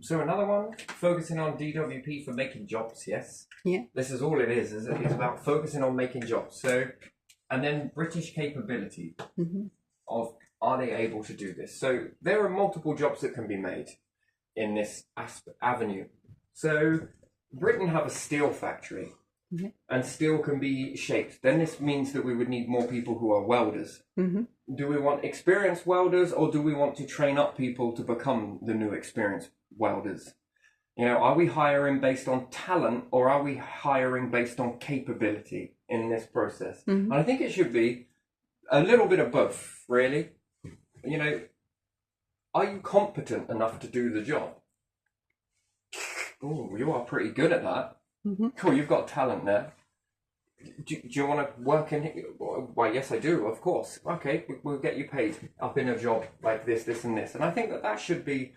So another one, focusing on DWP for making jobs, yes? Yeah. This is all it is it? It's about focusing on making jobs. So, and then British capability of, are they able to do this? So there are multiple jobs that can be made in this avenue. So Britain have a steel factory, and steel can be shaped. Then this means that we would need more people who are welders. Do we want experienced welders, or do we want to train up people to become the new experienced welders? You know, are we hiring based on talent, or are we hiring based on capability in this process? And I think it should be a little bit of both, really. You know, are you competent enough to do the job? Oh, you are pretty good at that. Cool, you've got talent there. Do you want to work in here? Why, yes, I do, of course. Okay, we'll get you paid up in a job like this, this, and this. And I think that that should be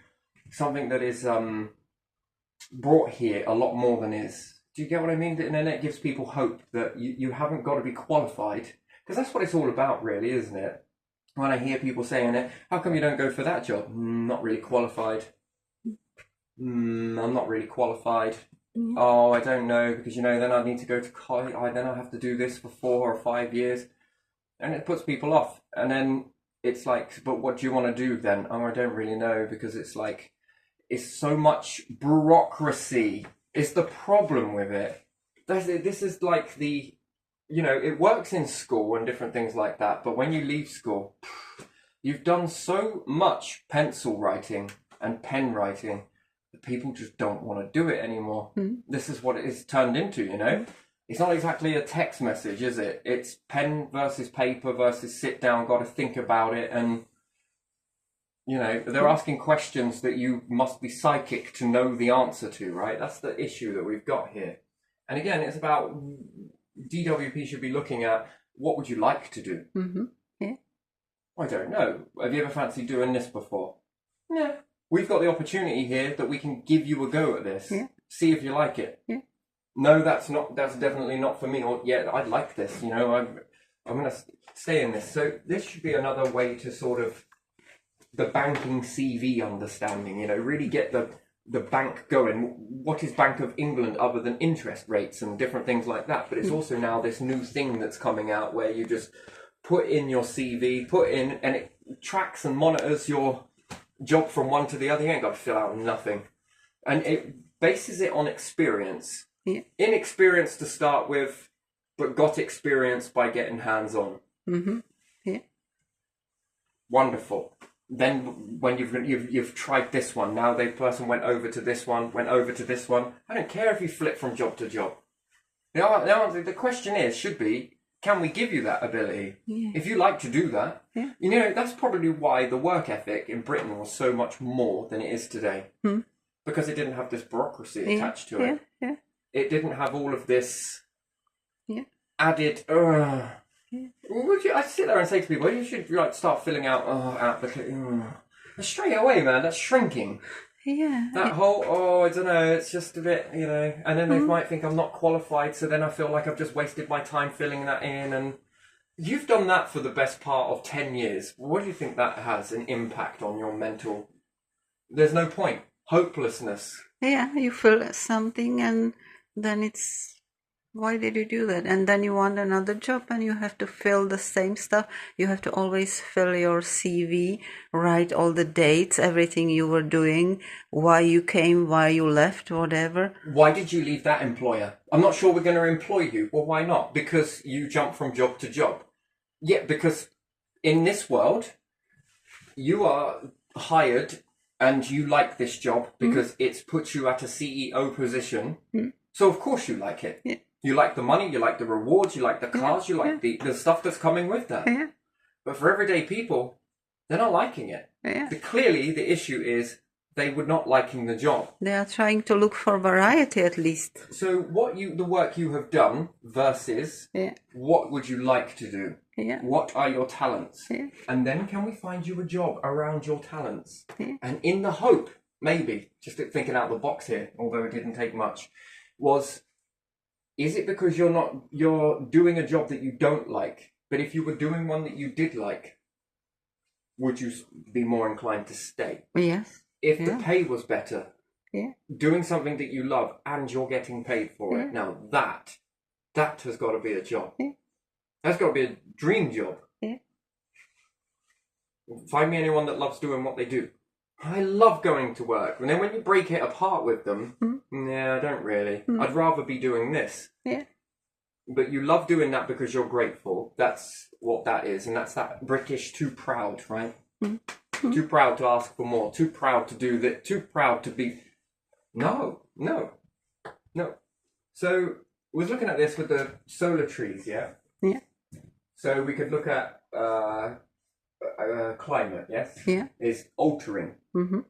something that is brought here a lot more than is. Do you get what I mean? And then it gives people hope that you haven't got to be qualified. Because that's what it's all about, really, isn't it? When I hear people saying it, how come you don't go for that job? Not really qualified. I'm not really qualified. Oh, I don't know, because, you know, then I need to go to college. Then I have to do this for 4 or 5 years. And it puts people off. And then it's like, but what do you want to do then? Oh, I don't really know, because it's like, it's so much bureaucracy is the problem with it. This is like the, you know, it works in school and different things like that. But when you leave school, you've done so much pencil writing and pen writing, people just don't want to do it anymore. This is what it is turned into, you know? It's not exactly a text message, is it? It's pen versus paper versus sit down, got to think about it. And, you know, they're asking questions that you must be psychic to know the answer to, right? That's the issue that we've got here. And again, it's about DWP should be looking at, what would you like to do? Yeah. I don't know. Have you ever fancied doing this before? Yeah. We've got the opportunity here that we can give you a go at this. Yeah. See if you like it. Yeah. No, that's definitely not for me. Or, yeah, I'd like this, you know, I'm going to stay in this. So this should be another way to sort of, the banking CV understanding, you know, really get the bank going. What is Bank of England other than interest rates and different things like that? But it's also now this new thing that's coming out where you just put in your CV, and it tracks and monitors your job from one to the other. You ain't got to fill out nothing. And it bases it on experience. Yeah. Inexperience to start with, but got experience by getting hands-on. Yeah. Wonderful. Then when you've tried this one, now the person went over to this one, went over to this one. I don't care if you flip from job to job. The question should be, can we give you that ability? Yeah. If you like to do that, you know, that's probably why the work ethic in Britain was so much more than it is today. Because it didn't have this bureaucracy attached to it. Yeah. It didn't have all of this added. I sit there and say to people, you should like start filling out application. Straight away, man, that's shrinking. Yeah. That whole, I don't know, it's just a bit, you know, and then they might think I'm not qualified, so then I feel like I've just wasted my time filling that in. And you've done that for the best part of 10 years. What do you think that has an impact on your mental? There's no point. Hopelessness. Yeah, you fill something and then it's, why did you do that? And then you want another job and you have to fill the same stuff. You have to always fill your CV, write all the dates, everything you were doing, why you came, why you left, whatever. Why did you leave that employer? I'm not sure we're going to employ you. Well, why not? Because you jump from job to job. Yeah, because in this world, you are hired and you like this job because it's put you at a CEO position. So of course you like it. Yeah. You like the money, you like the rewards, you like the cars, you like the stuff that's coming with that. Yeah. But for everyday people, they're not liking it. Yeah. Clearly, the issue is they were not liking the job. They are trying to look for variety at least. So the work you have done versus what would you like to do? Yeah. What are your talents? Yeah. And then can we find you a job around your talents? Yeah. And in the hope, maybe, just thinking out the box here, although it didn't take much, is it because you're doing a job that you don't like? But if you were doing one that you did like, would you be more inclined to stay? Yes. If the pay was better, Yeah. Doing something that you love and you're getting paid for it. Now that has got to be a job. Yeah. That's got to be a dream job. Yeah. Find me anyone that loves doing what they do. I love going to work. And then when you break it apart with them, yeah, I don't really. I'd rather be doing this. Yeah. But you love doing that because you're grateful. That's what that is. And that's that British too proud, right? Too proud to ask for more. Too proud to do that. Too proud to be... No. So we're looking at this with the solar trees, yeah? Yeah. So we could look at climate, yes? Yeah. Is altering. Mm-hmm.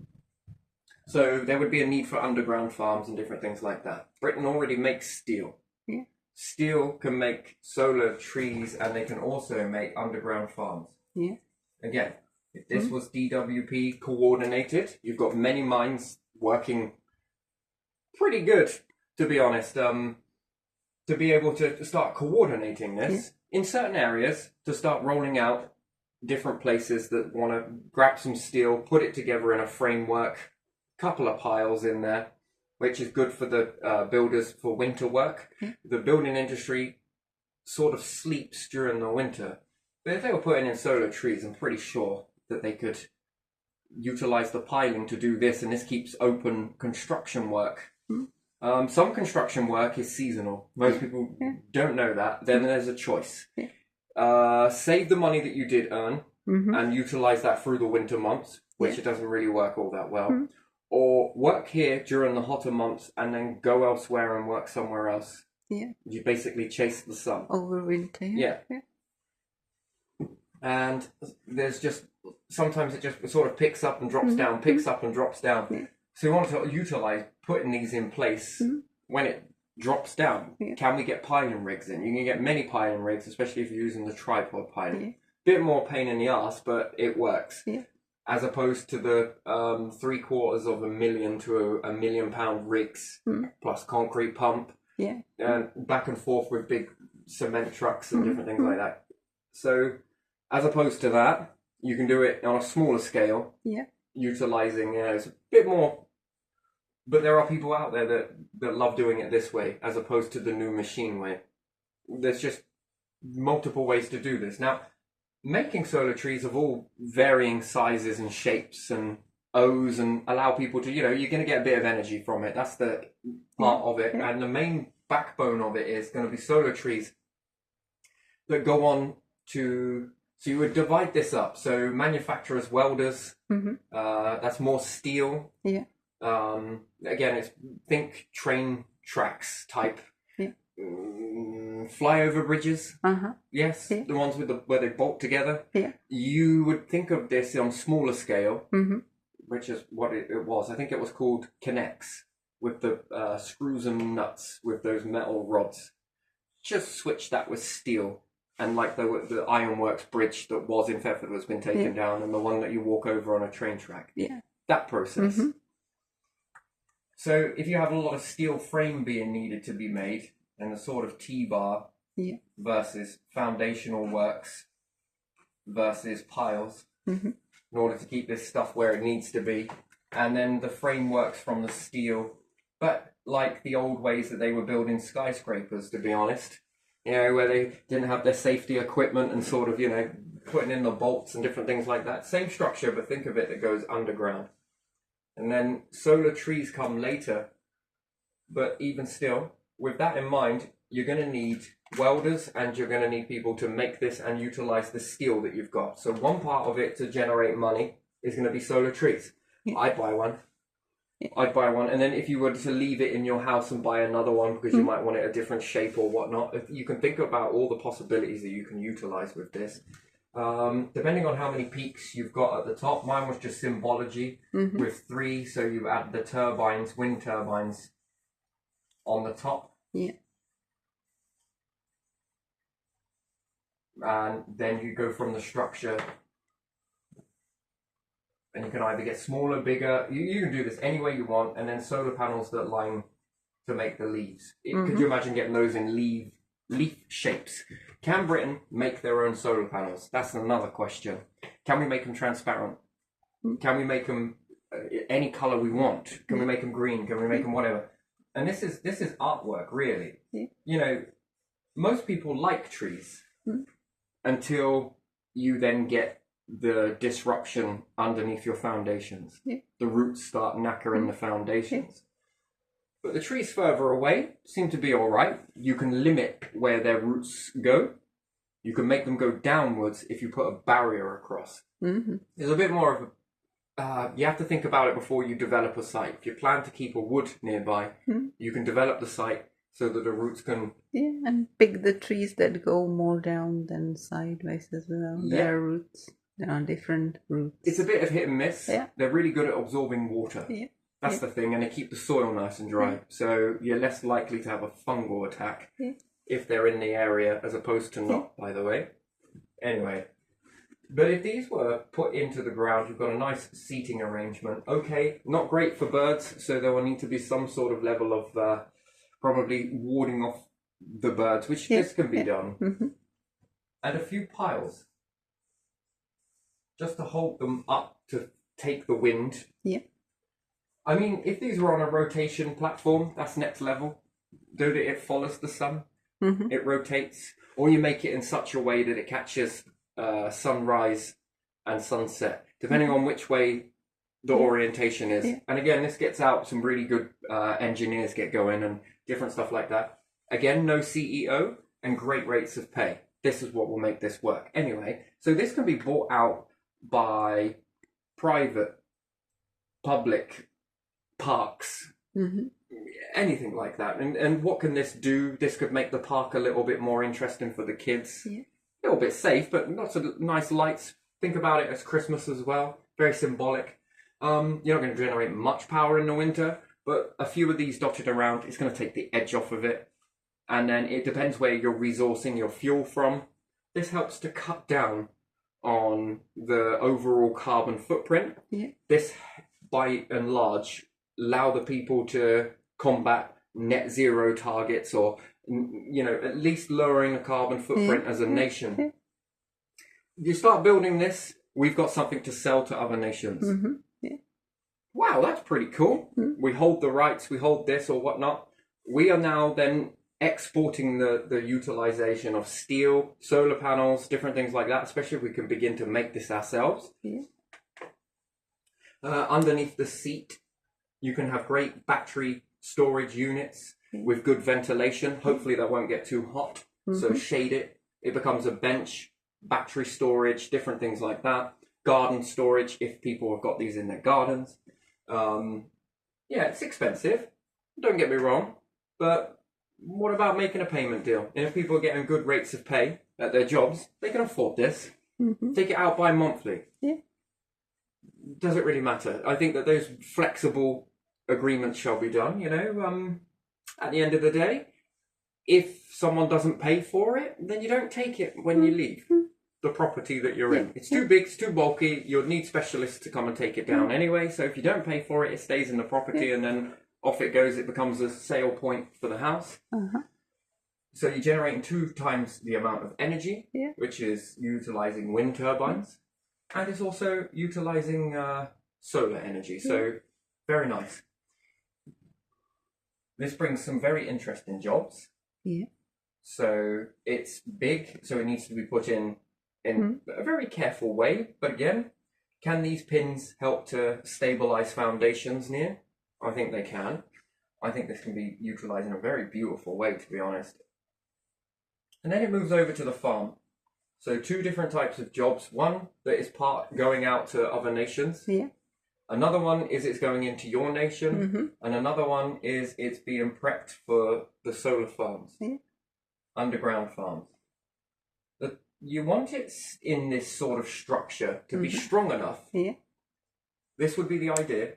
So there would be a need for underground farms and different things like that. Britain already makes steel. Yeah. Steel can make solar trees and they can also make underground farms. Yeah. Again, if this was DWP coordinated, you've got many minds working pretty good, to be honest, to be able to start coordinating this in certain areas, to start rolling out different places that want to grab some steel, put it together in a framework, couple of piles in there, which is good for the builders for winter work. The building industry sort of sleeps during the winter. But if they were putting in solar trees, I'm pretty sure that they could utilize the piling to do this, and this keeps open construction work. Some construction work is seasonal. Most people don't know that. Then there's a choice. Save the money that you did earn and utilize that through the winter months, which it doesn't really work all that well. Or work here during the hotter months and then go elsewhere and work somewhere else. Yeah. You basically chase the sun. Over winter. Yeah. And there's just, sometimes it just sort of picks up and drops down, picks up and drops down. Yeah. So we want to utilize putting these in place when it drops down. Can we get piling rigs in? You can get many piling rigs, especially if you're using the tripod piling. Bit more pain in the ass, but it works. As opposed to the $750,000 to £1 million rigs plus concrete pump and back and forth with big cement trucks and different things like that. So as opposed to that, you can do it on a smaller scale, utilizing it's a bit more. But there are people out there that love doing it this way as opposed to the new machine way. There's just multiple ways to do this. Now, making solar trees of all varying sizes and shapes and O's and allow people to, you're going to get a bit of energy from it. That's the part of it. And the main backbone of it is going to be solar trees that go on to, so you would divide this up. So manufacturers, welders, that's more steel. Again, it's think train tracks type. Flyover bridges, yes, the ones with where they bolt together. You would think of this on smaller scale, which is what it was. I think it was called Connex, with the screws and nuts with those metal rods. Just switch that with steel, and like the Ironworks bridge that was in Thetford has been taken down, and the one that you walk over on a train track. That process. So if you have a lot of steel frame being needed to be made, and the sort of T-bar versus foundational works versus piles in order to keep this stuff where it needs to be. And then the frameworks from the steel, but like the old ways that they were building skyscrapers, to be honest, where they didn't have their safety equipment and sort of, putting in the bolts and different things like that. Same structure, but think of it that goes underground. And then solar trees come later, but even still, with that in mind, you're going to need welders and you're going to need people to make this and utilize the steel that you've got. So one part of it to generate money is going to be solar trees. I'd buy one. I'd buy one. And then if you were to leave it in your house and buy another one because you might want it a different shape or whatnot, you can think about all the possibilities that you can utilize with this. Depending on how many peaks you've got at the top, mine was just symbology with 3. So you add the turbines, wind turbines on the top. And then you go from the structure, and you can either get smaller, bigger. You can do this any way you want, and then solar panels that line to make the leaves. Could you imagine getting those in leaf shapes? Can Britain make their own solar panels? That's another question. Can we make them transparent? Can we make them any color we want. Can we make them green? Can we make them whatever? And this is artwork, really. Yeah. You know, most people like trees Mm. until you then get the disruption underneath your foundations. Yeah. The roots start knackering the foundations. But the trees further away seem to be all right. You can limit where their roots go. You can make them go downwards if you put a barrier across. Mm-hmm. There's a bit more of a... you have to think about it before you develop a site. If you plan to keep a wood nearby, you can develop the site so that the roots can... Yeah, and pick the trees that go more down than sideways as well. Yeah. Their roots. There are different roots. It's a bit of hit and miss. Yeah. They're really good at absorbing water. Yeah. That's the thing, and they keep the soil nice and dry. So you're less likely to have a fungal attack if they're in the area as opposed to not, by the way. Anyway, but if these were put into the ground, you've got a nice seating arrangement. Okay, not great for birds, so there will need to be some sort of level of probably warding off the birds, which this can be done. Mm-hmm. And a few piles, just to hold them up to take the wind. Yeah. I mean, if these were on a rotation platform, that's next level. So that it follows the sun, it rotates, or you make it in such a way that it catches sunrise and sunset, depending on which way the orientation is. Yeah. And again, this gets out some really good engineers get going and different stuff like that. Again, no CEO and great rates of pay. This is what will make this work. Anyway, so this can be bought out by private, public parks, anything like that. And what can this do? This could make the park a little bit more interesting for the kids. Yeah. A little bit safe, but lots of nice lights. Think about it as Christmas as well. Very symbolic. You're not going to generate much power in the winter, but a few of these dotted around, it's going to take the edge off of it. And then it depends where you're resourcing your fuel from. This helps to cut down on the overall carbon footprint. Yeah. This, by and large, allow the people to combat net zero targets, or at least lowering the carbon footprint as a nation. You start building this, we've got something to sell to other nations. Wow, that's pretty cool. We hold the rights, we hold this or whatnot. We are now then exporting the utilization of steel, solar panels, different things like that, especially if we can begin to make this ourselves. Underneath the seat, you can have great battery storage units with good ventilation. Hopefully that won't get too hot, so shade it. It becomes a bench, battery storage, different things like that. Garden storage, if people have got these in their gardens. Yeah, it's expensive, don't get me wrong, but what about making a payment deal? And if people are getting good rates of pay at their jobs, they can afford this. Take it out bi-monthly. Does it really matter? I think that those flexible agreements shall be done, at the end of the day. If someone doesn't pay for it, then you don't take it when you leave the property that you're in. It's too big, it's too bulky, you'll need specialists to come and take it down anyway, so if you don't pay for it, it stays in the property and then off it goes, it becomes a sale point for the house. So you're generating 2 times the amount of energy, which is utilizing wind turbines, and it's also utilizing solar energy, so very nice. This brings some very interesting jobs. So it's big, so it needs to be put in a very careful way. But again, can these pins help to stabilize foundations near? I think they can. I think this can be utilized in a very beautiful way, to be honest. And then it moves over to the farm. So 2 different types of jobs. One that is part going out to other nations. Another one is it's going into your nation. And another one is it's being prepped for the solar farms, underground farms. You want it in this sort of structure to be strong enough. This would be the idea,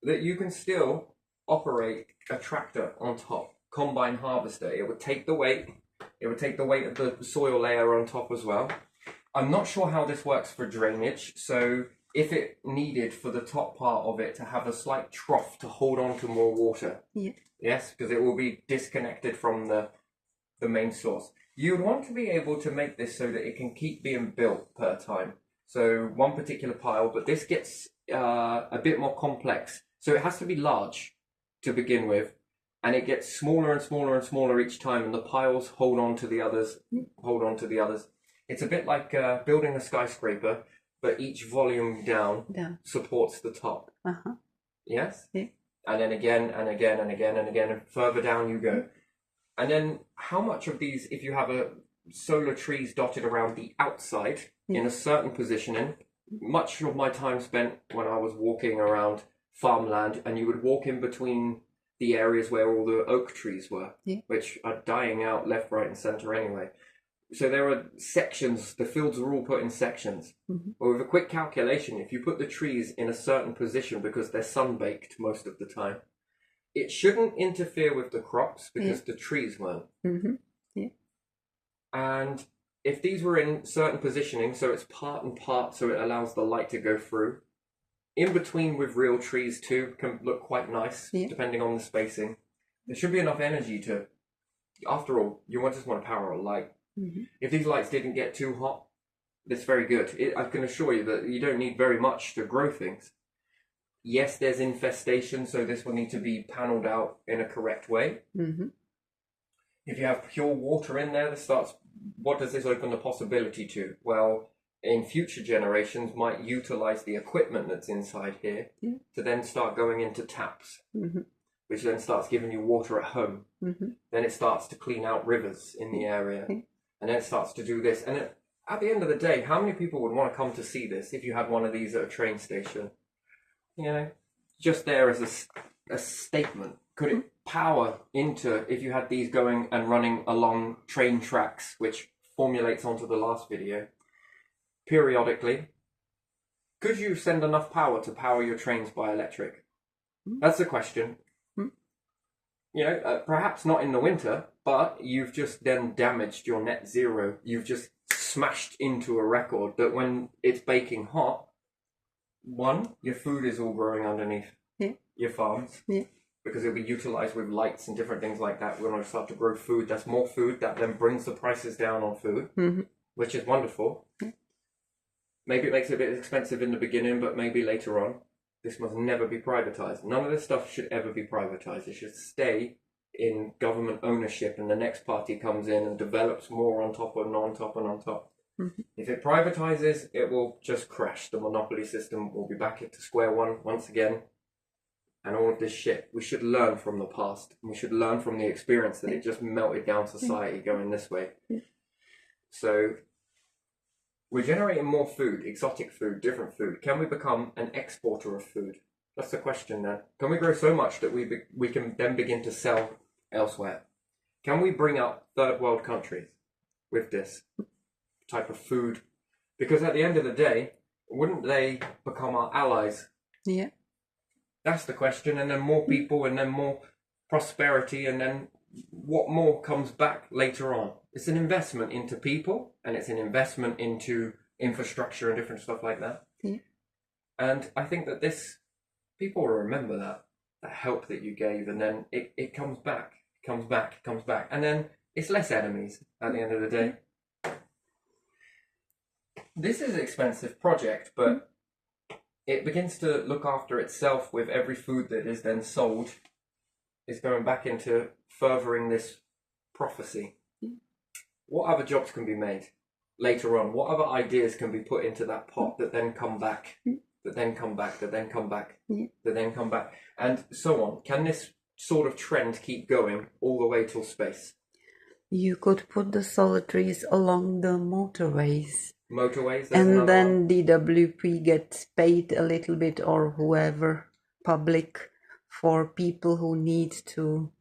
that you can still operate a tractor on top, combine harvester. It would take the weight. It would take the weight of the soil layer on top as well. I'm not sure how this works for drainage, so if it needed for the top part of it to have a slight trough to hold on to more water. Yes, because it will be disconnected from the main source. You would want to be able to make this so that it can keep being built per time. So one particular pile, but this gets a bit more complex. So it has to be large to begin with, and it gets smaller and smaller and smaller each time, and the piles hold on to the others, hold on to the others. It's a bit like building a skyscraper, but each volume down supports the top. Yes? Yeah. And then again and again and again and again, and further down you go. And then how much of these, if you have a solar trees dotted around the outside in a certain positioning, much of my time spent when I was walking around farmland, and you would walk in between the areas where all the oak trees were, which are dying out left, right, and centre anyway. So there are sections, the fields are all put in sections. But with a quick calculation, if you put the trees in a certain position because they're sun-baked most of the time, it shouldn't interfere with the crops because the trees weren't. And if these were in certain positioning, so it's part and part, so it allows the light to go through, in between with real trees too, can look quite nice, depending on the spacing. There should be enough energy to, after all, you just want to power a light. If these lights didn't get too hot, that's very good. I can assure you that you don't need very much to grow things. Yes, there's infestation, so this will need to be panelled out in a correct way. If you have pure water in there, what does this open the possibility to? Well, in future generations might utilize the equipment that's inside here to then start going into taps, which then starts giving you water at home. Then it starts to clean out rivers in the area, and then it starts to do this. And at the end of the day, how many people would want to come to see this if you had one of these at a train station? You know, just there as a statement. Could it power into, if you had these going and running along train tracks, which formulates onto the last video, periodically, could you send enough power to power your trains by electric? That's the question. You know, perhaps not in the winter, but you've just then damaged your net zero. You've just smashed into a record that when it's baking hot, one, your food is all growing underneath your farms. Because it'll be utilized with lights and different things like that. We're going to start to grow food. That's more food that then brings the prices down on food, which is wonderful. Maybe it makes it a bit expensive in the beginning, but maybe later on. This must never be privatized. None of this stuff should ever be privatized. It should stay in government ownership, and the next party comes in and develops more on top and on top and on top. If it privatizes, it will just crash. The monopoly system will be back to square one once again. And all of this shit, we should learn from the past. We should learn from the experience that it just melted down society going this way. So we're generating more food, exotic food, different food. Can we become an exporter of food? That's the question there. Can we grow so much that we can then begin to sell elsewhere? Can we bring up third world countries with this type of food? Because at the end of the day, wouldn't they become our allies? That's the question. And then more people, and then more prosperity, and then what more comes back later on? It's an investment into people, and it's an investment into infrastructure and different stuff like that. And I think that people will remember that help that you gave, and then it comes back, comes back, and then it's less enemies at the end of the day. This is an expensive project, but it begins to look after itself with every food that is then sold is going back into furthering this prophecy. What other jobs can be made later on? What other ideas can be put into that pot that then come back, that then come back, that then come back, that then come back, and so on? Can this sort of trend keep going all the way till space? You could put the solar trees along the motorways. And then DWP gets paid a little bit, or whoever, public, for people who need to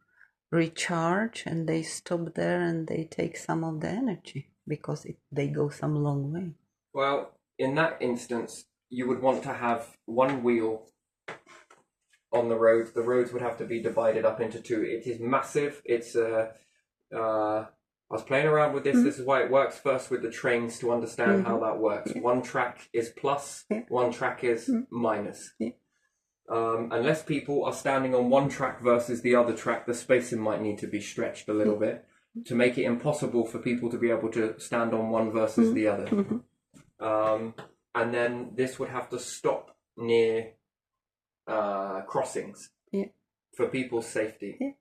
recharge, and they stop there and they take some of the energy because they go some long way. Well, in that instance, you would want to have one wheel on the road. The roads would have to be divided up into two. It is massive. It's I was playing around with this. This is why it works first with the trains to understand how that works. One track is plus, one track is minus. Unless people are standing on one track versus the other track, the spacing might need to be stretched a little bit to make it impossible for people to be able to stand on one versus the other. and then this would have to stop near crossings Yeah. for people's safety. Yeah.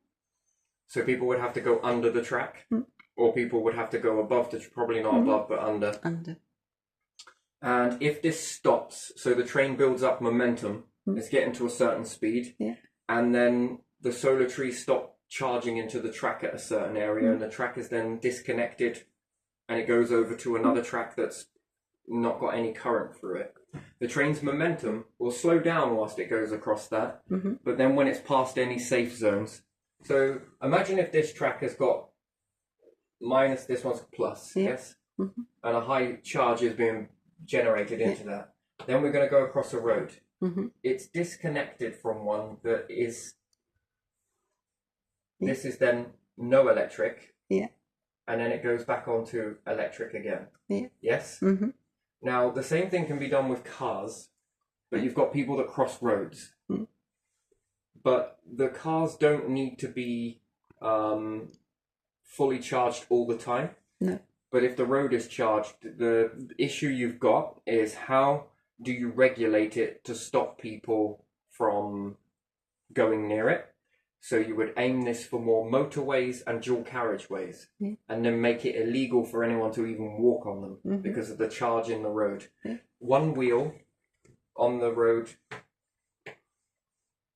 So people would have to go under the track, or people would have to go above the, probably not above, but under. Under. And if this stops, so the train builds up momentum, it's getting to a certain speed, Yeah. and then the solar trees stop charging into the track at a certain area, and the track is then disconnected, and it goes over to another track that's not got any current through it. The train's momentum will slow down whilst it goes across that, but then when it's past any safe zones. So imagine if this track has got minus, this one's plus, yes? And a high charge is being generated into that. Then we're going to go across a road. It's disconnected from one that is, this is then no electric. Yeah. And then it goes back onto electric again. Yeah. Yes? Now, the same thing can be done with cars, but you've got people that cross roads. But the cars don't need to be fully charged all the time. No. But if the road is charged, the issue you've got is how do you regulate it to stop people from going near it? So you would aim this for more motorways and dual carriageways, and then make it illegal for anyone to even walk on them because of the charge in the road. One wheel on the road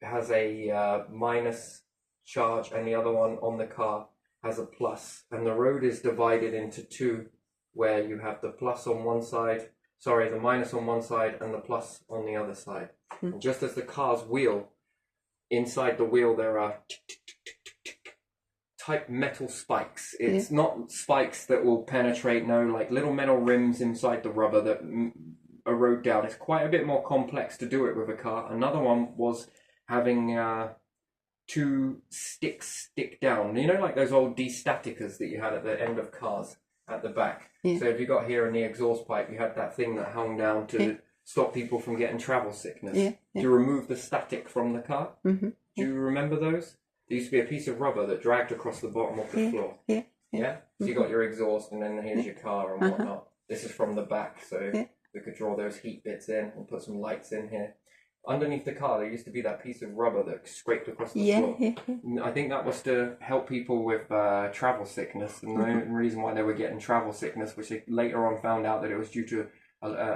has a minus charge, and the other one on the car has a plus. And the road is divided into two, where you have the plus on one side, the minus on one side and the plus on the other side. And just as the car's wheel, inside the wheel there are type metal spikes. It's not spikes that will penetrate, no, like little metal rims inside the rubber that erode down. It's quite a bit more complex to do it with a car. Another one was having two sticks stick down. You know, like those old de-staticers that you had at the end of cars at the back. So if you got here in the exhaust pipe, you had that thing that hung down to stop people from getting travel sickness. To remove the static from the car. Do you remember those? There used to be a piece of rubber that dragged across the bottom of the floor. Yeah? So you got your exhaust, and then here's your car and whatnot. This is from the back, so we could draw those heat bits in and put some lights in here. Underneath the car, there used to be that piece of rubber that scraped across the floor. I think that was to help people with travel sickness, and the reason why they were getting travel sickness, which they later on found out that it was due to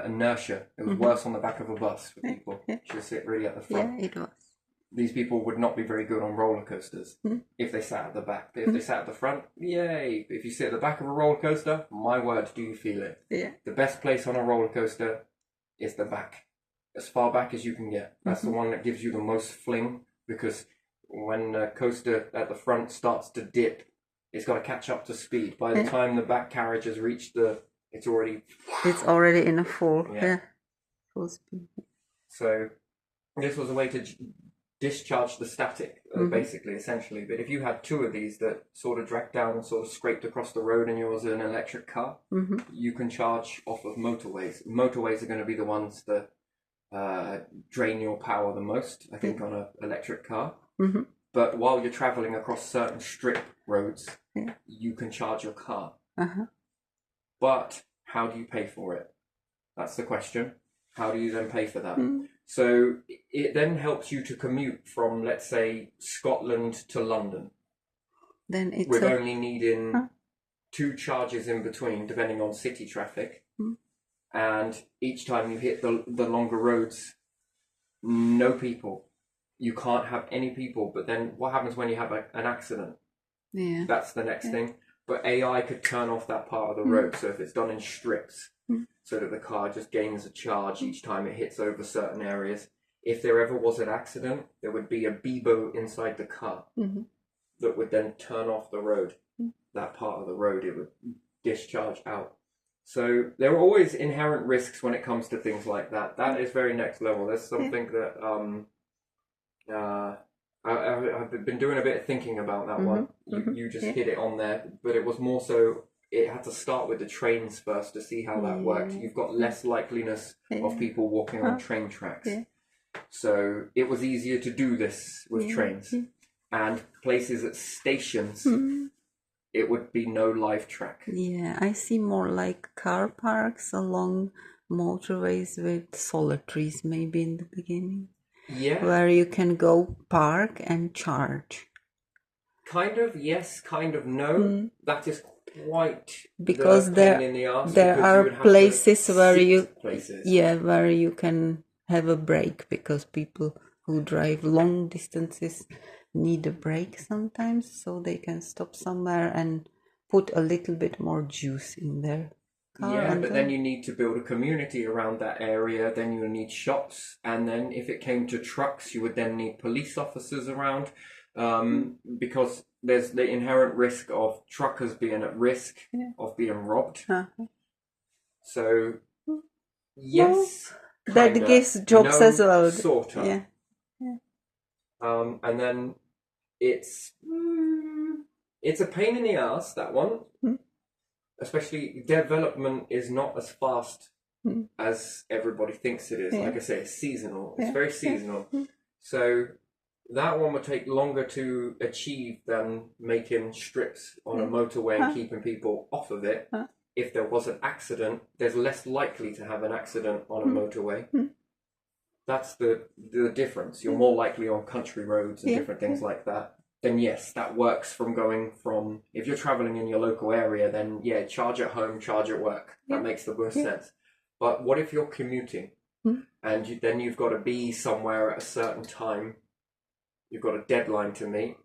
inertia. It was worse on the back of a bus for people. Should sit really at the front. Yeah, it was. These people would not be very good on roller coasters if they sat at the back. But if they sat at the front, yay! If you sit at the back of a roller coaster, my word, do you feel it? Yeah. The best place on a roller coaster is the back. As far back as you can get. That's the one that gives you the most fling, because when the coaster at the front starts to dip, it's got to catch up to speed. By the time the back carriage has reached it's already in a full full speed. So this was a way to discharge the static, basically, essentially. But if you had two of these that sort of dragged down and sort of scraped across the road, and yours is an electric car, you can charge off of motorways. Motorways are going to be the ones that drain your power the most, I think, on an electric car. But while you're traveling across certain strip roads, you can charge your car. But how do you pay for it? That's the question. How do you then pay for that? So it then helps you to commute from, let's say, Scotland to London. Then it's with only needing 2 charges in between, depending on city traffic. And each time you hit the longer roads, no people. You can't have any people. But then what happens when you have an accident? Yeah. That's the next thing. But AI could turn off that part of the road. So if it's done in strips, so that the car just gains a charge each time it hits over certain areas. If there ever was an accident, there would be a Bebo inside the car that would then turn off the road. That part of the road, it would discharge out. So there are always inherent risks when it comes to things like that. That is very next level. There's something that I've been doing a bit of thinking about that one. You just hit it on there, but it was more so it had to start with the trains first to see how that worked. You've got less likeliness of people walking on train tracks. So it was easier to do this with trains. And places at stations, it would be no live track. Yeah, I see more like car parks along motorways with solar trees maybe in the beginning, Yeah, where you can go park and charge. kind of yes, kind of no. That is quite Because the pain in the ass there because you are would have places to where sit you places. where you can have a break, because people who drive long distances need a break sometimes, so they can stop somewhere and put a little bit more juice in their car. Yeah, And but then you need to build a community around that area. Then you need shops, and then if it came to trucks, you would then need police officers around, because there's the inherent risk of truckers being at risk of being robbed. So yes, that kinda, gives jobs no, as well. sorta. Yeah. And then it's it's a pain in the ass, that one. Especially development is not as fast as everybody thinks it is. Like I say, it's seasonal. It's very seasonal. So that one would take longer to achieve than making strips on a motorway and keeping people off of it. If there was an accident, there's less likely to have an accident on a motorway. That's the difference. You're more likely on country roads and different things like that. Then yes, that works from going from, if you're traveling in your local area, then yeah, charge at home, charge at work. That makes the most sense. But what if you're commuting and then you've got to be somewhere at a certain time, you've got a deadline to meet,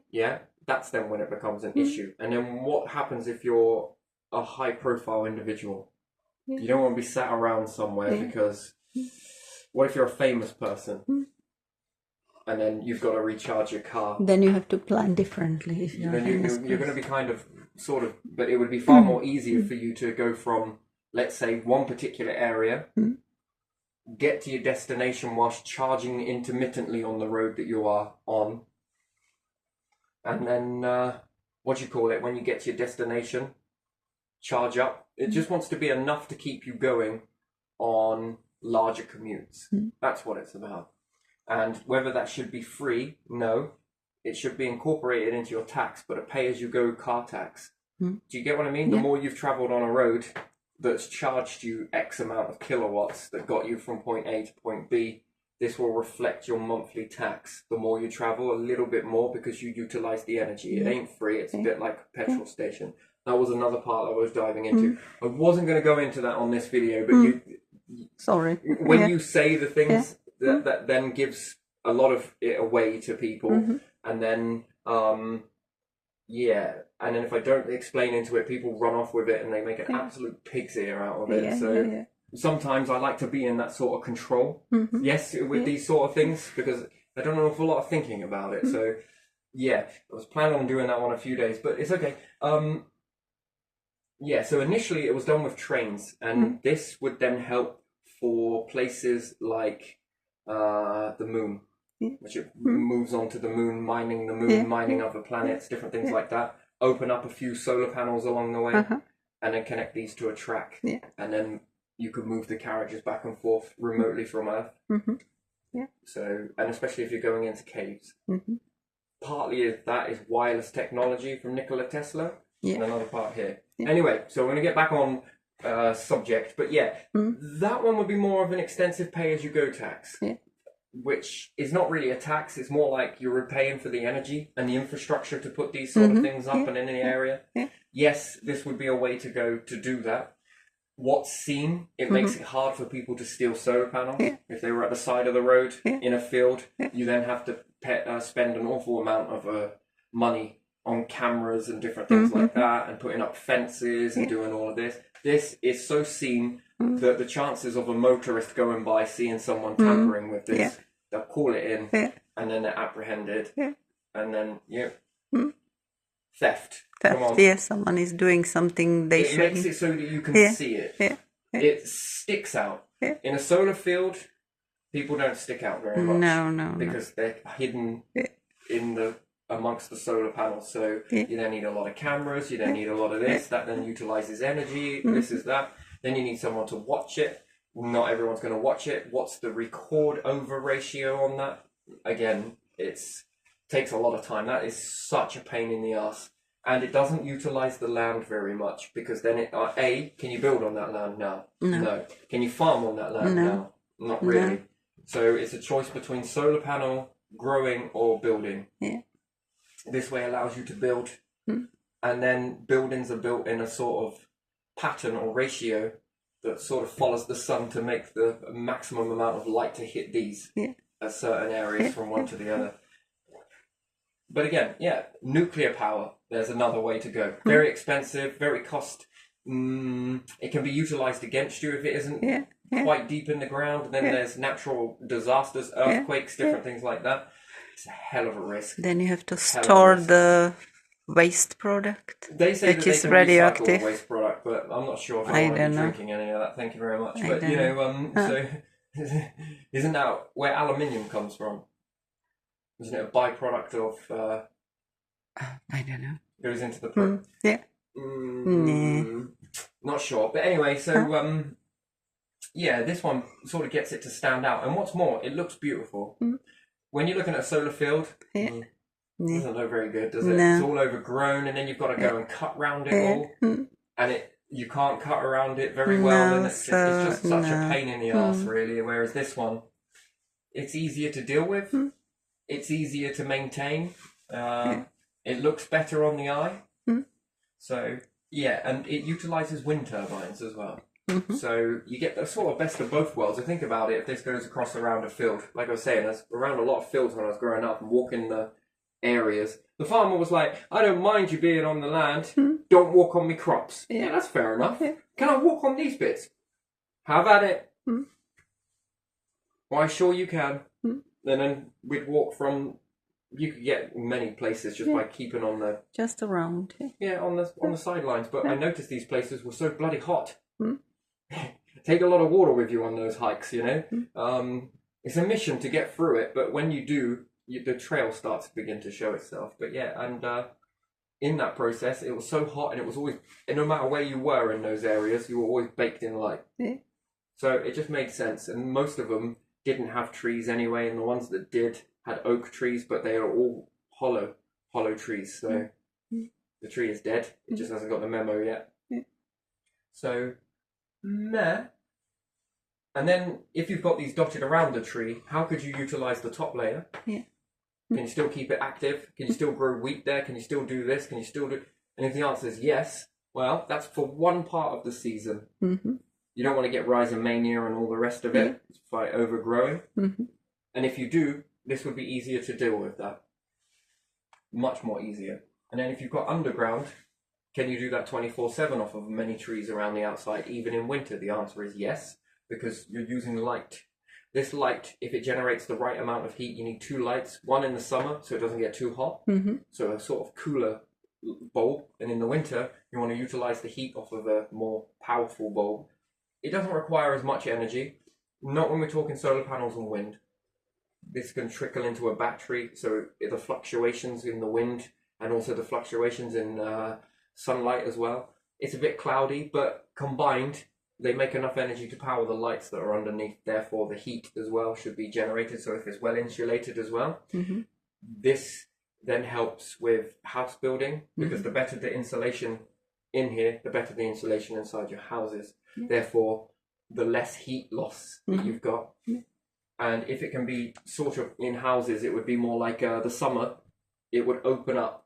yeah, that's then when it becomes an issue. And then what happens if you're a high profile individual? You don't want to be sat around somewhere because what if you're a famous person? And then you've got to recharge your car. Then you have to plan differently. If you're You're going to be kind of, sort of, but it would be far more easier for you to go from, let's say, one particular area, get to your destination whilst charging intermittently on the road that you are on, and then, what do you call it, when you get to your destination, charge up. It just wants to be enough to keep you going on larger commutes. That's what it's about. And whether that should be free, no. It should be incorporated into your tax, but a pay-as-you-go car tax. Do you get what I mean? The more you've travelled on a road that's charged you X amount of kilowatts that got you from point A to point B, this will reflect your monthly tax. The more you travel, a little bit more because you utilise the energy. It ain't free. It's a bit like a petrol station. That was another part I was diving into. I wasn't going to go into that on this video, but Sorry. when you say the things that then gives a lot of it away to people, and then and then if I don't explain into it, people run off with it and they make an absolute pig's ear out of it. Sometimes I like to be in that sort of control, yes, with these sort of things, because I don't know an awful lot of thinking about it. So yeah, I was planning on doing that one a few days, but it's okay. So initially it was done with trains, and this would then help for places like the moon, which it moves onto the moon, mining other planets, different things like that. Open up a few solar panels along the way, and then connect these to a track, and then you could move the carriages back and forth remotely from Earth. So, and especially if you're going into caves. Partly that is wireless technology from Nikola Tesla, and another part here. Anyway, so we're going to get back on subject, but that one would be more of an extensive pay-as-you-go tax, which is not really a tax. It's more like you're paying for the energy and the infrastructure to put these sort of things up and in the area. Yes, this would be a way to go to do that. What's seen, it makes it hard for people to steal solar panels. If they were at the side of the road in a field, you then have to spend an awful amount of money on cameras and different things like that, and putting up fences and doing all of this. This is so seen that the chances of a motorist going by seeing someone tampering with this, they'll call it in, and then they're apprehended, and then theft. Come on. Yeah, someone is doing something they shouldn't. It makes it so that you can see it. It sticks out. In a solar field, people don't stick out very much. No. Because they're hidden in amongst the solar panels. So you then need a lot of cameras, you then need a lot of this, that then utilizes energy, this is that. Then you need someone to watch it. Not everyone's going to watch it. What's the record over ratio on that? Again, takes a lot of time. That is such a pain in the ass. And it doesn't utilize the land very much because then can you build on that land now? No. Can you farm on that land No. now? Not really. No. So it's a choice between solar panel, growing, or building. Yeah. This way allows you to build, and then buildings are built in a sort of pattern or ratio that sort of follows the sun to make the maximum amount of light to hit these at certain areas from one to the other. But again, nuclear power, there's another way to go. Very expensive, very cost. It can be utilized against you if it isn't quite deep in the ground. And then there's natural disasters, earthquakes, different things like that. It's a hell of a risk. Then you have to store the waste product, they say which that is they can radioactive. recycle the waste product, but I'm not sure if I want to be drinking any of that. Thank you very much. But you know, so isn't that where aluminium comes from? Isn't it a byproduct of? I don't know. Goes into the not sure, but anyway, so this one sort of gets it to stand out. And what's more, it looks beautiful. When you're looking at a solar field, it doesn't look very good, does it? No. It's all overgrown, and then you've got to go and cut round it all, and you can't cut around it very well. And it's just such a pain in the ass, really. Whereas this one, it's easier to deal with. It's easier to maintain. It looks better on the eye. So, and it utilizes wind turbines as well. So you get the sort of best of both worlds. I think about it, if this goes across around a field, like I was saying, I was around a lot of fields when I was growing up and walking the areas. The farmer was like, I don't mind you being on the land, don't walk on me crops. Yeah, that's fair enough. Can I walk on these bits? Have at it. Why, sure you can. And then we'd walk from, you could get many places just by keeping on the... Just around. on the sidelines. But I noticed these places were so bloody hot. Take a lot of water with you on those hikes, you know. It's a mission to get through it, but when you do, the trail starts to begin to show itself. But in that process, it was so hot, and it was always, and no matter where you were in those areas, you were always baked in light. So it just made sense, and most of them didn't have trees anyway, and the ones that did had oak trees, but they are all hollow trees. So the tree is dead. It just hasn't got the memo yet. So, meh. And then, if you've got these dotted around the tree, how could you utilise the top layer? Can you still keep it active? Can you still grow wheat there? Can you still do this? Can you still do... And if the answer is yes, well, that's for one part of the season. You don't want to get rhizomania and all the rest of it by overgrowing. And if you do, this would be easier to deal with that. Much more easier. And then if you've got underground... Can you do that 24/7 off of many trees around the outside, even in winter? The answer is yes, because you're using light. This light, if it generates the right amount of heat, you need two lights. One in the summer, so it doesn't get too hot, so a sort of cooler bulb. And in the winter, you want to utilize the heat off of a more powerful bulb. It doesn't require as much energy, not when we're talking solar panels and wind. This can trickle into a battery, so the fluctuations in the wind and also the fluctuations in... sunlight as well. It's a bit cloudy, but combined they make enough energy to power the lights that are underneath. Therefore the heat as well should be generated, so if it's well insulated as well. This then helps with house building, because the better the insulation in here, the better the insulation inside your houses. Therefore the less heat loss that you've got. And if it can be sort of in houses, it would be more like the summer, it would open up.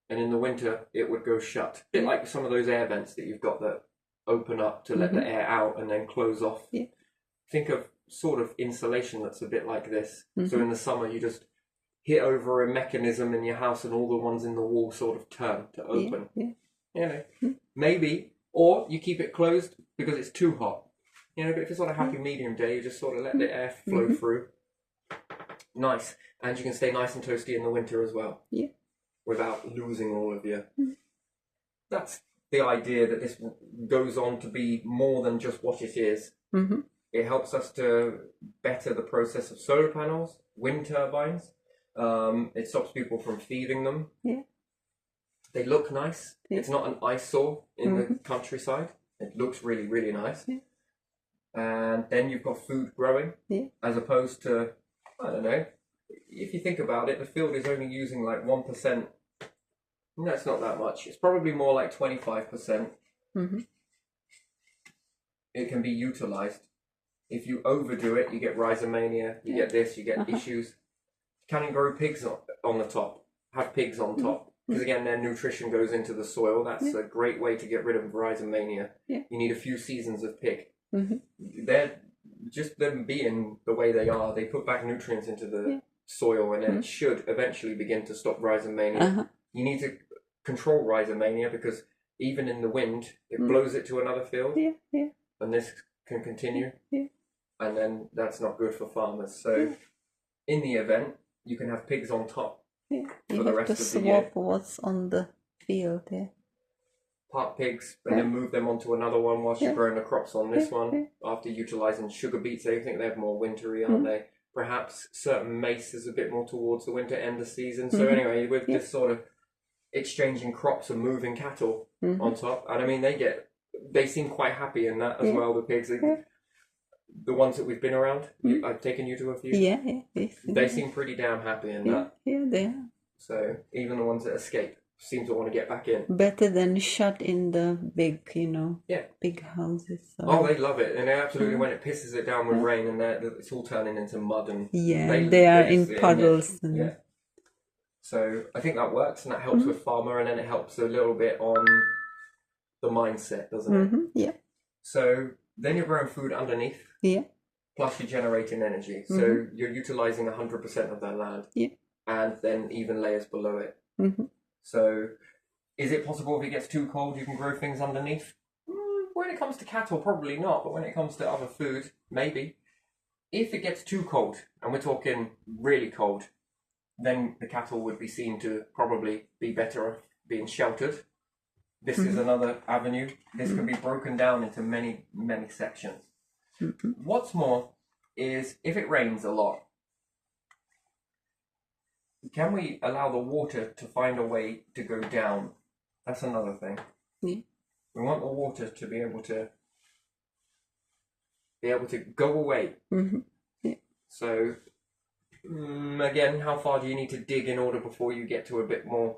And in the winter, it would go shut. A bit like some of those air vents that you've got that open up to let the air out and then close off. Think of sort of insulation that's a bit like this. So in the summer, you just hit over a mechanism in your house and all the ones in the wall sort of turn to open. You know, maybe. Or you keep it closed because it's too hot. You know, but if it's on a happy medium day, you just sort of let the air flow through. Nice. And you can stay nice and toasty in the winter as well. Without losing all of your... That's the idea, that this goes on to be more than just what it is. It helps us to better the process of solar panels, wind turbines. It stops people from feeding them. They look nice. It's not an eyesore in the countryside. It looks really, really nice. And then you've got food growing, as opposed to, I don't know, if you think about it, the field is only using like 1% No, it's not that much. It's probably more like 25%. Mm-hmm. It can be utilized. If you overdo it, you get rhizomania, you get this, you get issues. Can grow pigs on the top, have pigs on top. Because again, their nutrition goes into the soil. That's a great way to get rid of rhizomania. Yeah. You need a few seasons of pig. Mm-hmm. They're just them being the way they are. They put back nutrients into the soil, and then it should eventually begin to stop rhizomania. You need to control rhizomania because even in the wind, it blows it to another field, and this can continue. And then that's not good for farmers. So, in the event, you can have pigs on top. You for the have rest to of the year. swap what's on the field. Part pigs, and then move them onto another one whilst you're growing the crops on this one. After utilising sugar beets, I think they're more wintry, aren't they? Perhaps certain maize is a bit more towards the winter end of season. So anyway, with this sort of exchanging crops and moving cattle on top, and I mean they seem quite happy in that as well. The pigs, the ones that we've been around, I've taken you to a few. They seem pretty damn happy in that. Yeah, they are. So even the ones that escape seem to want to get back in. Better than shut in the big, big houses. So. Oh, they love it, and they absolutely when it pisses it down with rain, and it's all turning into mud, and they are in puddles. Yeah. So I think that works, and that helps with farmer, and then it helps a little bit on the mindset, doesn't it? Yeah. So then you're growing food underneath. Yeah. Plus you're generating energy, so you're utilizing 100% of that land. Yeah. And then even layers below it. So, is it possible if it gets too cold you can grow things underneath? When it comes to cattle, probably not, but when it comes to other food, maybe. If it gets too cold, and we're talking really cold, then the cattle would be seen to probably be better off being sheltered. This is another avenue. This can be broken down into many, many sections. What's more is if it rains a lot, can we allow the water to find a way to go down? That's another thing. Yeah. We want the water to be able to go away. Yeah. So again, how far do you need to dig in order before you get to a bit more?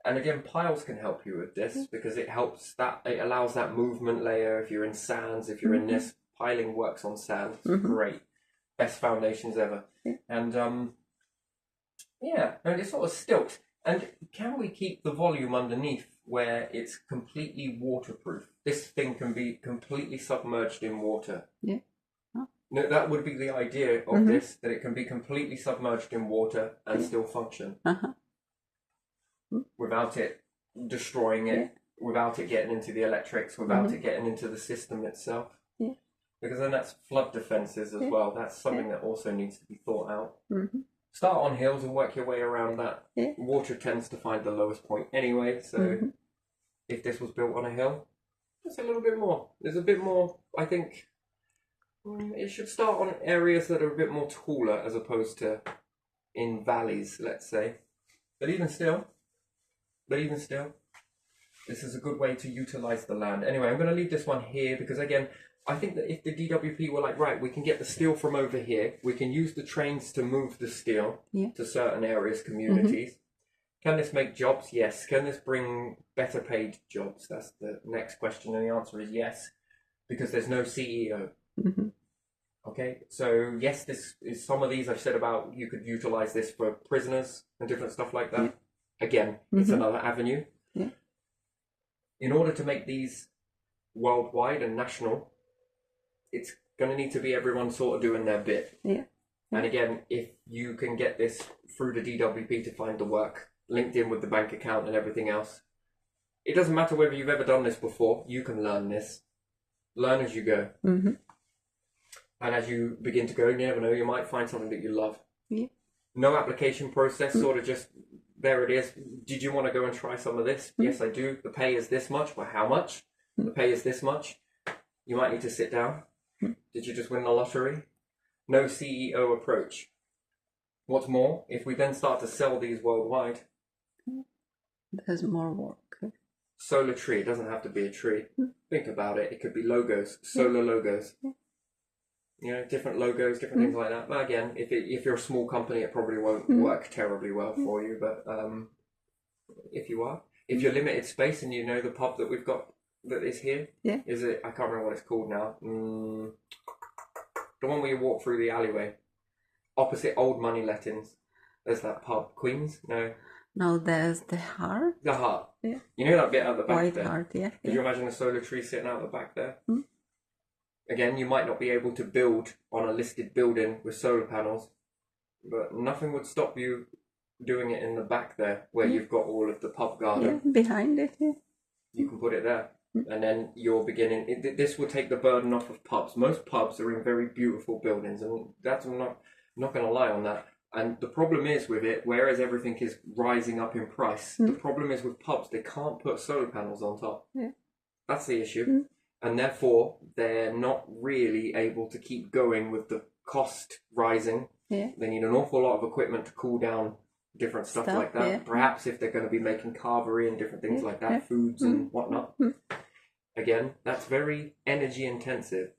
And again, piles can help you with this because it allows that movement layer. If you're in sands, if you're in this, piling works on sand. It's great. Best foundations ever. And and it sort of stilts. And can we keep the volume underneath where it's completely waterproof? This thing can be completely submerged in water. Yeah. No, that would be the idea of this, that it can be completely submerged in water and still function. Without it destroying it, without it getting into the electrics, without it getting into the system itself. Yeah. Because then that's flood defences as well. That's something that also needs to be thought out. Start on hills and work your way around that. Water tends to find the lowest point anyway, so if this was built on a hill, just a little bit more. There's a bit more, I think, it should start on areas that are a bit more taller as opposed to in valleys, let's say. But even still, this is a good way to utilise the land. Anyway, I'm going to leave this one here because, again, I think that if the DWP were like, right, we can get the steel from over here, we can use the trains to move the steel to certain areas, communities. Can this make jobs? Yes. Can this bring better paid jobs? That's the next question, and the answer is yes, because there's no CEO. Okay, so yes, this is some of these I've said about you could utilise this for prisoners and different stuff like that. Again, it's another avenue. In order to make these worldwide and national, it's going to need to be everyone sort of doing their bit. And again, if you can get this through the DWP to find the work, linked in with the bank account and everything else, it doesn't matter whether you've ever done this before, you can learn this. Learn as you go. And as you begin to go, you never know, you might find something that you love. No application process, sort of just, there it is. Did you want to go and try some of this? Yes, I do. The pay is this much. Well, how much? The pay is this much. You might need to sit down. Did you just win the lottery? No CEO approach. What's more, if we then start to sell these worldwide, there's more work. Solar tree, it doesn't have to be a tree. Think about it. It could be logos, solar logos. You know, different logos, different things like that. But again, if you're a small company, it probably won't work terribly well for you. But if you are. If you're limited space and you know the pub that we've got that is here, Yeah. is it? I can't remember what it's called now. The one where you walk through the alleyway, opposite Old Money Lettings. There's that pub, Queens. No, No, there's the Heart. the Heart. Yeah. You know that bit at the back White there. Heart. Yeah. Could you imagine a solar tree sitting out the back there? Mm. Again, you might not be able to build on a listed building with solar panels, but nothing would stop you doing it in the back there where you've got all of the pub garden. Yeah, behind it. Yeah. You can put it there. And then you're beginning. This will take the burden off of pubs. Most pubs are in very beautiful buildings, and that's I'm not going to lie on that. And the problem is with it, whereas everything is rising up in price, the problem is with pubs, they can't put solar panels on top. Yeah. That's the issue. And therefore, they're not really able to keep going with the cost rising. Yeah. They need an awful lot of equipment to cool down different stuff like that. Yeah. Perhaps if they're going to be making carvery and different things like that, foods and whatnot. Again, that's very energy intensive.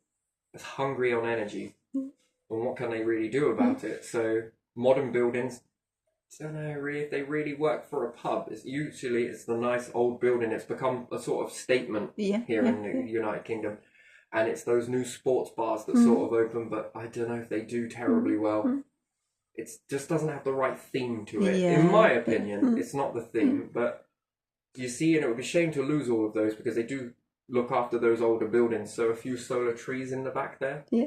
It's hungry on energy. And what can they really do about it? So modern buildings, I don't know really if they really work for a pub. It's the nice old building. It's become a sort of statement here in the United Kingdom. And it's those new sports bars that sort of open, but I don't know if they do terribly well. It just doesn't have the right theme to it. Yeah. In my opinion, it's not the theme, but you see, and it would be a shame to lose all of those because they do look after those older buildings. So a few solar trees in the back there. Yeah.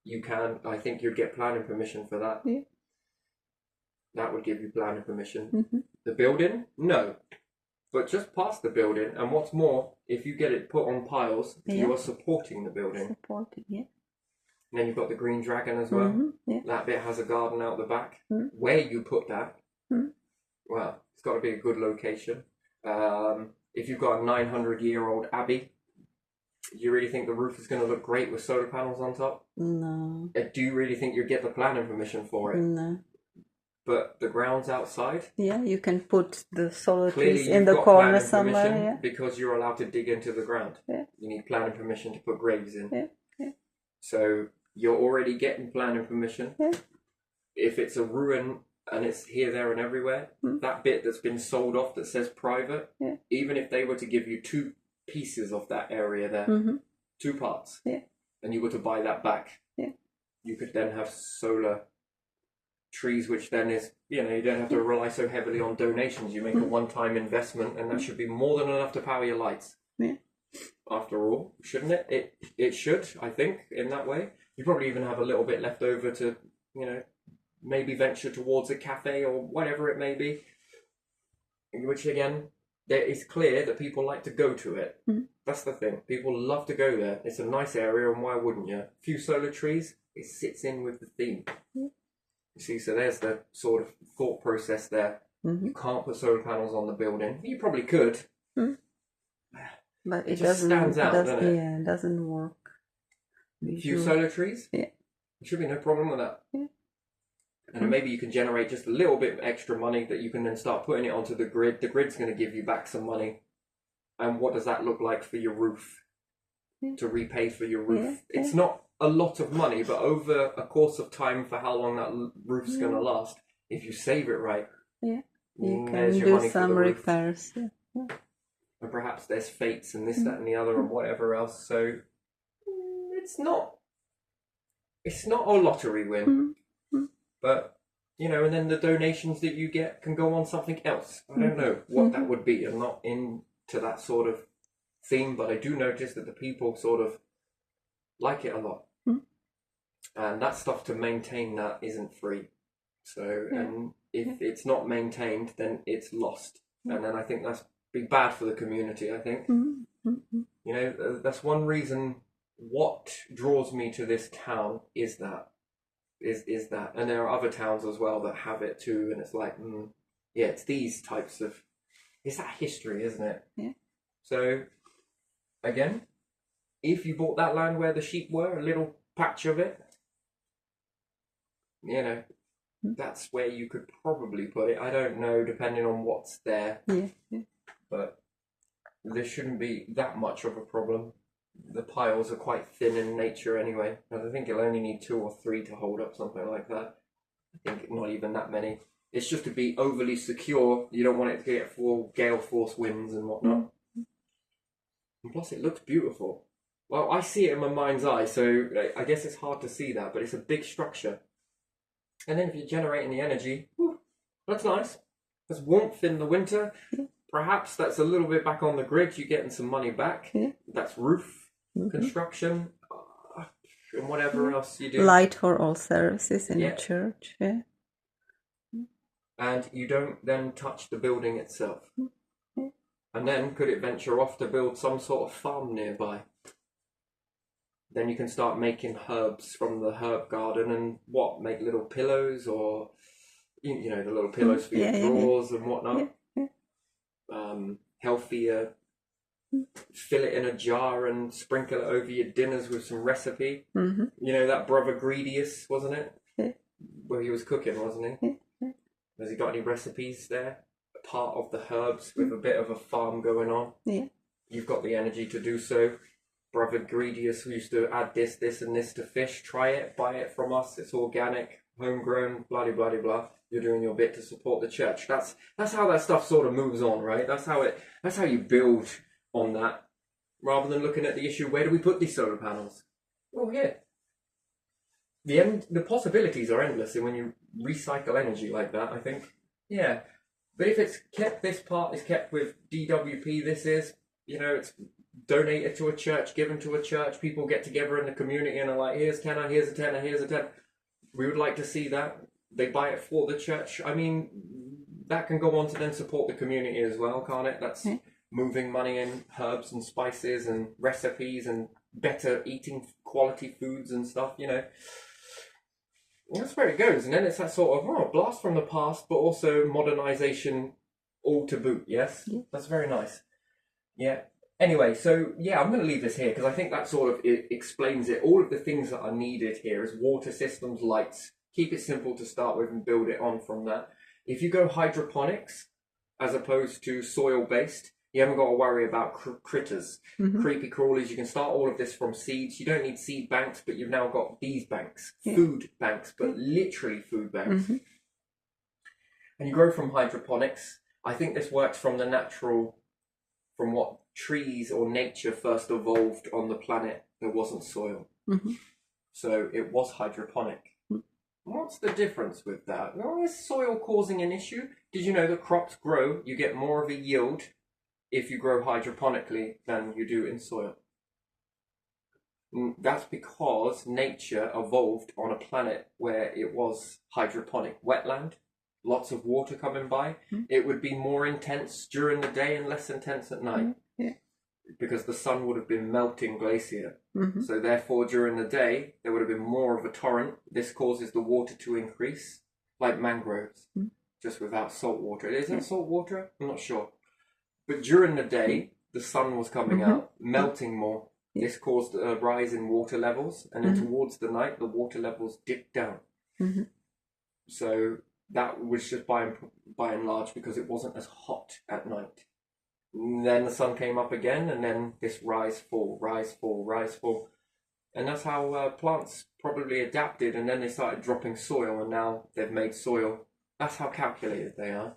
You can, I think you'd get planning permission for that. Yeah. That would give you planning permission. The building? No. But just past the building, and what's more, if you get it put on piles, you are supporting the building. Supporting, yeah. And then you've got the Green Dragon as well. Yeah. That bit has a garden out the back. Where you put that, well, it's got to be a good location. If you've got a 900-year-old abbey, do you really think the roof is going to look great with solar panels on top? No. Do you really think you'd get the planning permission for it? No. But the grounds outside? Yeah, you can put the solar Clearly trees you've in the got corner planning somewhere. permission Yeah. because you're allowed to dig into the ground. Yeah. You need planning permission to put graves in. Yeah. Yeah. So you're already getting planning permission. Yeah. If it's a ruin and it's here, there, and everywhere, that bit that's been sold off that says private, even if they were to give you 2 pieces of that area there, 2 parts, and you were to buy that back, you could then have solar trees, which then is, you don't have to rely so heavily on donations. You make a one-time investment, and that should be more than enough to power your lights. Yeah. After all, shouldn't it? It should, I think, in that way. You probably even have a little bit left over to, maybe venture towards a cafe or whatever it may be. Which again, it's clear that people like to go to it. That's the thing. People love to go there. It's a nice area, and why wouldn't you? A few solar trees, it sits in with the theme. You see, so there's the sort of thought process there. You can't put solar panels on the building. You probably could. But It it just doesn't. stands out, doesn't it? Yeah, it doesn't work. A few solar trees? Yeah. There should be no problem with that. Yeah. And then maybe you can generate just a little bit extra money that you can then start putting it onto the grid. The grid's going to give you back some money. And what does that look like for your roof? To repay for your roof? It's not a lot of money, but over a course of time for how long that roof's going to last, if you save it right, you can there's your do money for some the roof. repairs. Yeah. And perhaps there's fates and this, that, and the other, and whatever else. So it's not a lottery win, but and then the donations that you get can go on something else. I don't know what that would be. I'm not into that sort of theme, but I do notice that the people sort of like it a lot, and that stuff to maintain that isn't free. So, and if it's not maintained, then it's lost, and then I think that's be bad for the community. I think that's one reason. What draws me to this town is that, and there are other towns as well that have it too, and it's like, it's these types of, it's that history, isn't it? Yeah. So, again, if you bought that land where the sheep were, a little patch of it, that's where you could probably put it. I don't know, depending on what's there. But there shouldn't be that much of a problem. The piles are quite thin in nature anyway. And I think you'll only need 2 or 3 to hold up something like that. I think not even that many. It's just to be overly secure. You don't want it to get full gale force winds and whatnot. And plus, it looks beautiful. Well, I see it in my mind's eye, so I guess it's hard to see that, but it's a big structure. And then if you're generating the energy, that's nice. There's warmth in the winter. Perhaps that's a little bit back on the grid. You're getting some money back. That's roof construction and whatever else you do. Light for all services in a church. Yeah. And you don't then touch the building itself. And then could it venture off to build some sort of farm nearby? Then you can start making herbs from the herb garden and make little pillows or, you know, the little pillows for your drawers and whatnot. Healthier. Fill it in a jar and sprinkle it over your dinners with some recipe. You know, that brother Greedius, wasn't it? Where he was cooking, wasn't he? Has he got any recipes there? Part of the herbs with a bit of a farm going on. You've got the energy to do so. Brother Greedius, who used to add this and this to fish. Try it, buy it from us. It's organic, homegrown, blah blah blah blah. You're doing your bit to support the church. That's how that stuff sort of moves on, right? That's how you build on that, rather than looking at the issue. Where do we put these solar panels? Well, here. The possibilities are endless, and when you recycle energy like that, I think, yeah. But if it's kept, this part is kept with DWP. This is, you know, it's donated to a church, given to a church. People get together in the community and are like, here's tenner, here's a tenner, here's a tenner. We would like to see that. They buy it for the church. I mean, that can go on to then support the community as well, can't it? That's moving money in herbs and spices and recipes and better eating quality foods and stuff, you know. That's where it goes. And then it's that sort of, blast from the past, but also modernization all to boot, yes? That's very nice. Yeah. Anyway, so, yeah, I'm going to leave this here because I think that sort of explains it. All of the things that are needed here is water systems, lights. Keep it simple to start with and build it on from that. If you go hydroponics as opposed to soil-based, you haven't got to worry about critters, creepy crawlers. You can start all of this from seeds. You don't need seed banks, but you've now got these banks, food banks, but literally food banks. And you grow from hydroponics. I think this works from the natural, from what trees or nature first evolved on the planet. There wasn't soil. So it was hydroponic. What's the difference with that? Well, is soil causing an issue? Did you know that crops grow, you get more of a yield if you grow hydroponically than you do in soil? That's because nature evolved on a planet where it was hydroponic. Wetland, lots of water coming by. It would be more intense during the day and less intense at night. Because the sun would have been melting glacier. So therefore, during the day, there would have been more of a torrent. This causes the water to increase, like mangroves, just without salt water. Is that salt water? I'm not sure. But during the day, the sun was coming out, melting more. This caused a rise in water levels, and then towards the night, the water levels dipped down. So that was just by and large because it wasn't as hot at night. And then the sun came up again, and then this rise, fall, rise, fall, rise, fall. And that's how plants probably adapted, and then they started dropping soil, and now they've made soil. That's how calculated they are.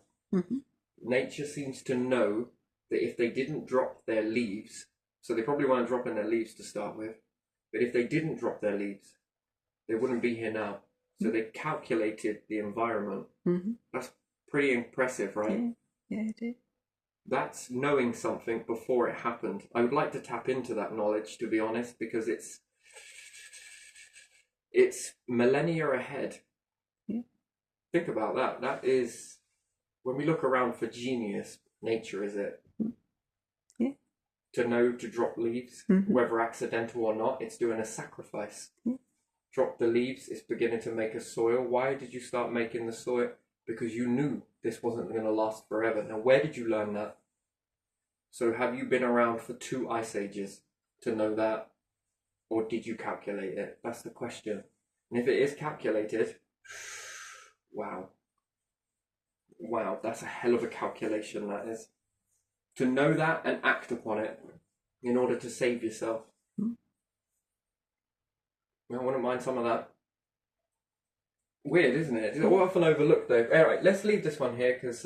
Nature seems to know that if they didn't drop their leaves, so they probably weren't dropping their leaves to start with, but if they didn't drop their leaves, they wouldn't be here now. So they calculated the environment. That's pretty impressive, right? Yeah, it is. That's knowing something before it happened. I would like to tap into that knowledge, to be honest, because it's millennia ahead. Think about that. That is, when we look around for genius, nature is it. To know to drop leaves, whether accidental or not, it's doing a sacrifice. Drop the leaves, it's beginning to make a soil. Why did you start making the soil? Because you knew this wasn't going to last forever. Now, where did you learn that? So have you been around for 2 ice ages to know that? Or did you calculate it? That's the question. And if it is calculated, wow. Wow, that's a hell of a calculation, that is. To know that and act upon it in order to save yourself. I wouldn't mind some of that. Weird, isn't it? It's often overlooked, though. All right, let's leave this one here because,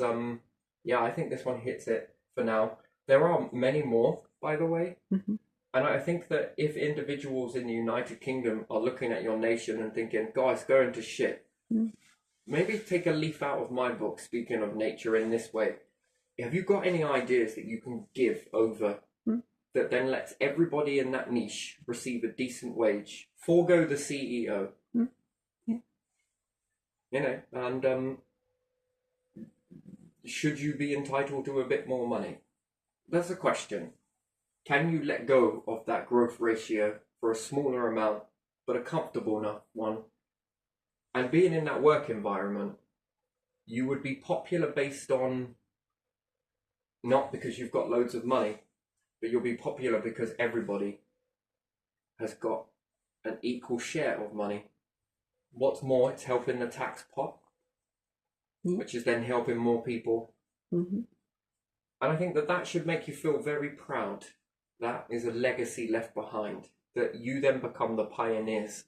yeah, I think this one hits it for now. There are many more, by the way, Mm-hmm. and I think that if individuals in the United Kingdom are looking at your nation and thinking, "Guys, going to shit," maybe take a leaf out of my book. Speaking of nature in this way, have you got any ideas that you can give over that then lets everybody in that niche receive a decent wage, forego the CEO? You know, and should you be entitled to a bit more money? That's the question. Can you let go of that growth ratio for a smaller amount, but a comfortable enough one? And being in that work environment, you would be popular based on not because you've got loads of money, but you'll be popular because everybody has got an equal share of money. What's more, it's helping the tax pot, which is then helping more people. Mm-hmm. And I think that that should make you feel very proud. That is a legacy left behind, that you then become the pioneers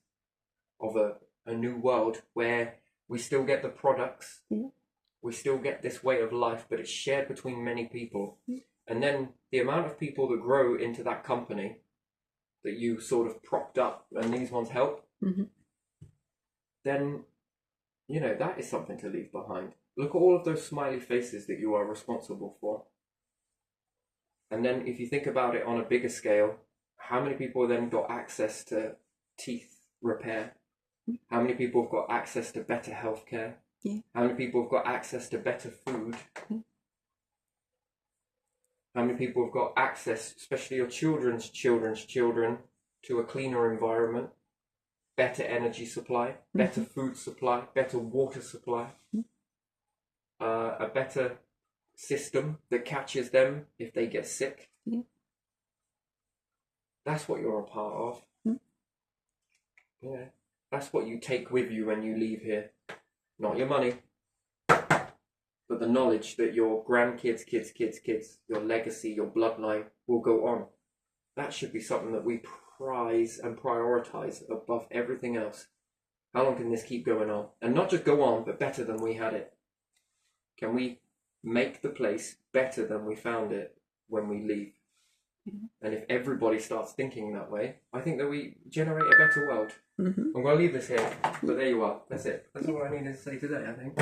of a new world where we still get the products, we still get this way of life, but it's shared between many people. And then the amount of people that grow into that company that you sort of propped up and these ones help, then, you know, that is something to leave behind. Look at all of those smiley faces that you are responsible for. And then if you think about it on a bigger scale, how many people then got access to teeth repair? How many people have got access to better healthcare? How many people have got access to better food? How many people have got access, especially your children's children, to a cleaner environment, better energy supply, better food supply, better water supply, a better system that catches them if they get sick? That's what you're a part of. Yeah, that's what you take with you when you leave here. Not your money, but the knowledge that your grandkids, kids, your legacy, your bloodline will go on. That should be something that we prize and prioritize above everything else. How long can this keep going on? And not just go on, but better than we had it. Can we make the place better than we found it when we leave? And if everybody starts thinking that way, I think that we generate a better world. I'm going to leave this here, but there you are. That's it. That's all I needed to say today, I think.